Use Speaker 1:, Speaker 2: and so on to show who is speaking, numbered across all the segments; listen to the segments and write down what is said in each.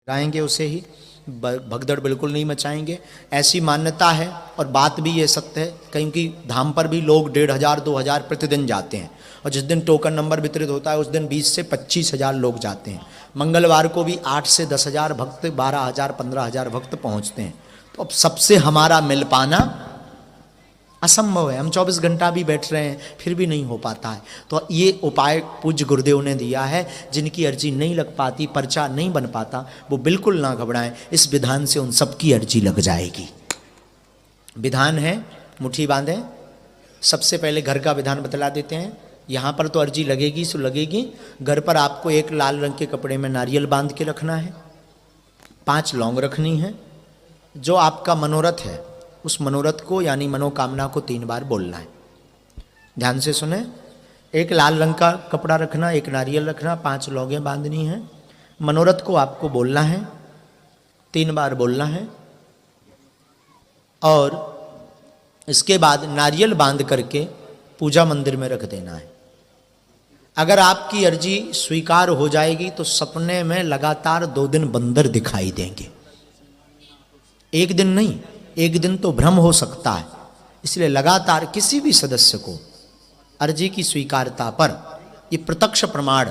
Speaker 1: गाएंगे उसे ही, भगदड़ बिल्कुल नहीं मचाएंगे, ऐसी मान्यता है। और बात भी ये सत्य है, क्योंकि धाम पर भी लोग 1500 2000 प्रतिदिन जाते हैं, और जिस दिन टोकन नंबर वितरित होता है उस दिन 20 से 25,000 लोग जाते हैं। मंगलवार को भी 8 से 10,000 भक्त, 12,000 15,000 भक्त पहुंचते हैं। तो अब सबसे हमारा मिल पाना असंभव है। हम 24 घंटा भी बैठ रहे हैं फिर भी नहीं हो पाता है। तो ये उपाय पूज्य गुरुदेव ने दिया है। जिनकी अर्जी नहीं लग पाती, पर्चा नहीं बन पाता, वो बिल्कुल ना घबराएं, इस विधान से उन सबकी अर्जी लग जाएगी। विधान है, मुट्ठी बांधें। सबसे पहले घर का विधान बतला देते हैं। यहाँ पर तो अर्जी लगेगी सो लगेगी। घर पर आपको एक लाल रंग के कपड़े में नारियल बांध के रखना है, 5 लौंग रखनी है। जो आपका मनोरथ है उस मनोरथ को यानी मनोकामना को 3 बार बोलना है। ध्यान से सुने। एक लाल रंग का कपड़ा रखना, एक नारियल रखना, 5 लौंगें बांधनी हैं। मनोरथ को आपको बोलना है, 3 बार बोलना है। और इसके बाद नारियल बांध करके पूजा मंदिर में रख देना है। अगर आपकी अर्जी स्वीकार हो जाएगी तो सपने में लगातार 2 दिन बंदर दिखाई देंगे। एक दिन नहीं, एक दिन तो भ्रम हो सकता है। इसलिए लगातार किसी भी सदस्य को अर्जी की स्वीकारता पर, ये प्रत्यक्ष प्रमाण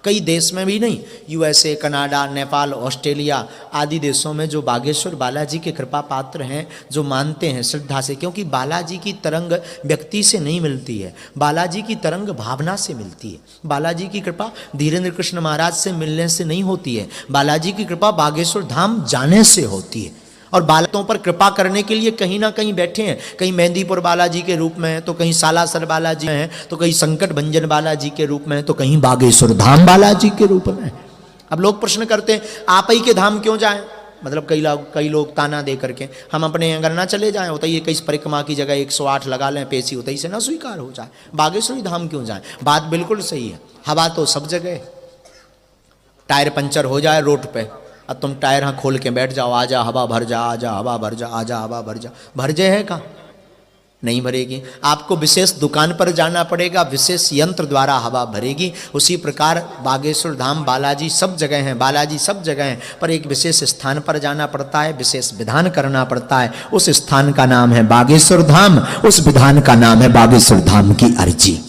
Speaker 1: कई देश में भी नहीं, यूएसए, कनाडा, नेपाल, ऑस्ट्रेलिया आदि देशों में जो बागेश्वर बालाजी के कृपा पात्र हैं, जो मानते हैं श्रद्धा से, क्योंकि बालाजी की तरंग व्यक्ति से नहीं मिलती है, बालाजी की तरंग भावना से मिलती है। बालाजी की कृपा धीरेन्द्र कृष्ण महाराज से मिलने से नहीं होती है, बालाजी की कृपा बागेश्वर धाम जाने से होती है। और बालकों पर कृपा करने के लिए कहीं ना कहीं बैठे हैं, कहीं मेहंदीपुर बालाजी के रूप में, तो कहीं सालासर बालाजी हैं, तो कहीं संकट भंजन बालाजी के रूप में, तो कहीं बागेश्वर धाम बालाजी के रूप में। अब लोग प्रश्न करते हैं आप ही के धाम क्यों जाएं? मतलब कई लोग ताना दे करके हम अपने अगर ना चले जाएं, होता ही कई परिक्रमा की जगह 108 लगा लें पेशी, होता ही से ना स्वीकार हो जाए, बागेश्वरी धाम क्यों जाए? बात बिल्कुल सही है। हवा तो सब जगह, टायर पंचर हो जाए रोड पे, अब तुम टायर हाँ खोल के बैठ जाओ, आजा हवा भर जा, आजा हवा भर जा, आजा हवा भर जा, भर जाए है कहाँ? नहीं भरेगी। आपको विशेष दुकान पर जाना पड़ेगा, विशेष यंत्र द्वारा हवा भरेगी। उसी प्रकार बागेश्वर धाम बालाजी सब जगह हैं, बालाजी सब जगह हैं, पर एक विशेष स्थान पर जाना पड़ता है, विशेष विधान करना पड़ता है। उस स्थान का नाम है बागेश्वर धाम, उस विधान का नाम है बागेश्वर धाम की अर्जी।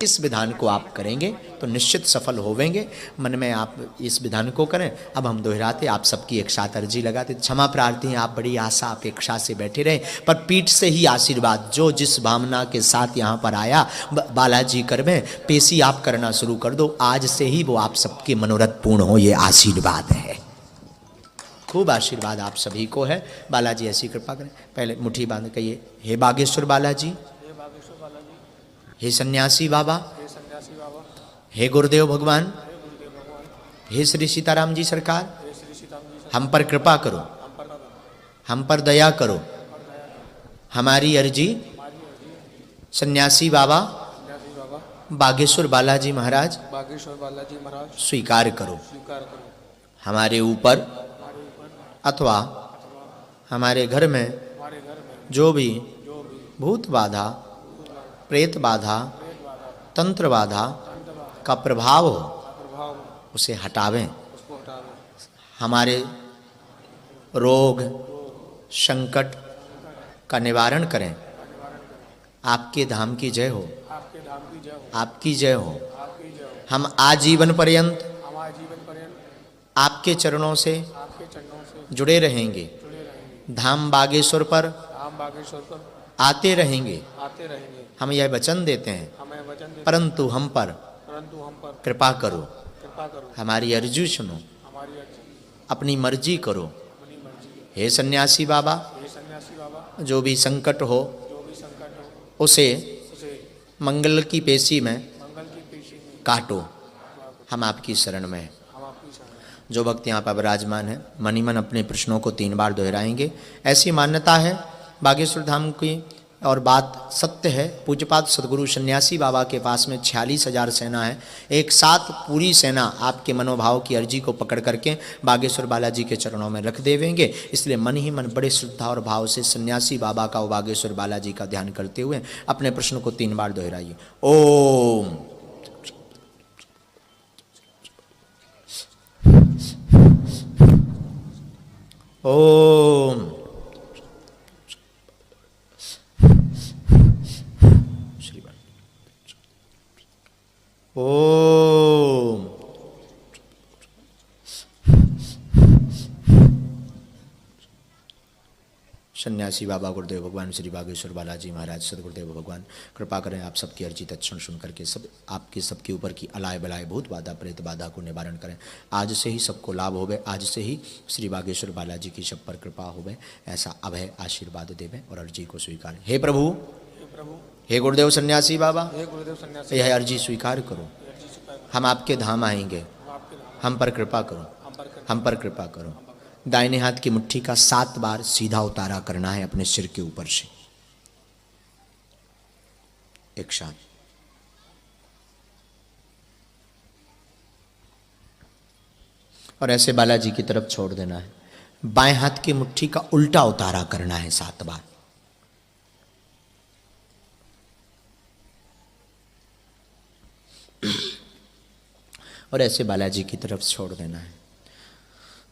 Speaker 1: इस विधान को आप करेंगे तो निश्चित सफल होवेंगे। मन में आप इस विधान को करें। अब हम दोहराते, आप सबकी एक साथ अर्जी लगाते। क्षमा प्रार्थी हैं, आप बड़ी आशा अपेक्षा से बैठे रहे, पर पीठ से ही आशीर्वाद, जो जिस भावना के साथ यहाँ पर आया बालाजी कर में पेशी आप करना शुरू कर दो। आज से ही वो आप सबके मनोरथ पूर्ण हो, ये आशीर्वाद है। खूब आशीर्वाद आप सभी को है। बालाजी ऐसी कृपा करें। पहले मुट्ठी बांध कहिए, हे बागेश्वर बालाजी, हे सन्यासी बाबा, हे गुरुदेव भगवान, हे श्री सीताराम जी सरकार, हम पर कृपा करो, हम पर दया करो। हमारी अर्जी सन्यासी बाबा बागेश्वर बालाजी महाराज स्वीकार करो। हमारे ऊपर अथवा हमारे घर में जो भी भूत बाधा, प्रेत बाधा, तंत्र बाधा का प्रभाव हो, उसे हटावें। हमारे रोग संकट का निवारण करें। आपके धाम की जय हो, आपकी जय हो। हम आजीवन पर्यंत आपके चरणों से जुड़े रहेंगे। धाम बागेश्वर पर आते रहेंगे। हम यह वचन देते हैं, परंतु हम पर कृपा करो, हमारी अर्जी सुनो, अपनी मर्जी करो। हे सन्यासी बाबा, जो भी संकट हो उसे मंगल की पेशी में काटो। हम आपकी शरण में हैं। जो भक्त यहाँ पर विराजमान है मन ही मन अपने प्रश्नों को 3 बार दोहराएंगे। ऐसी मान्यता है बागेश्वर धाम की, और बात सत्य है। पूज्यपाद सदगुरु सन्यासी बाबा के पास में 46,000 सेना है। एक साथ पूरी सेना आपके मनोभाव की अर्जी को पकड़ करके बागेश्वर बालाजी के चरणों में रख देवेंगे। इसलिए मन ही मन बड़े श्रद्धा और भाव से सन्यासी बाबा का और बागेश्वर बालाजी का ध्यान करते हुए अपने प्रश्न को 3 बार दोहराइए। ओम ओम ओम सन्यासी बाबा गुरुदेव भगवान श्री बागेश्वर बालाजी महाराज सदगुरुदेव भगवान कृपा करें आप सबकी अर्जी तत्क्षण सुन करके सब आपके सबके ऊपर की अलाय बलाय भूत बाधा प्रेत बाधा को निवारण करें। आज से ही सबको लाभ होवे, आज से ही श्री बागेश्वर बालाजी की सब पर कृपा होवे, ऐसा अभय आशीर्वाद देवे और अर्जी को स्वीकार। हे प्रभु, हे गुरुदेव सन्यासी बाबा, यह अर्जी स्वीकार करो। हम आपके धाम आएंगे, हम पर कृपा करो, हम पर कृपा करो। दाहिने हाथ की मुट्ठी का 7 बार सीधा उतारा करना है अपने सिर के ऊपर से एक साथ। और ऐसे बालाजी की तरफ छोड़ देना है। बाएं हाथ की मुट्ठी का उल्टा उतारा करना है 7 बार। और ऐसे बालाजी की तरफ छोड़ देना है।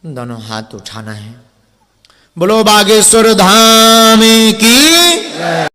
Speaker 1: दोनों हाथ उठाना है। बोलो बागेश्वर धाम की।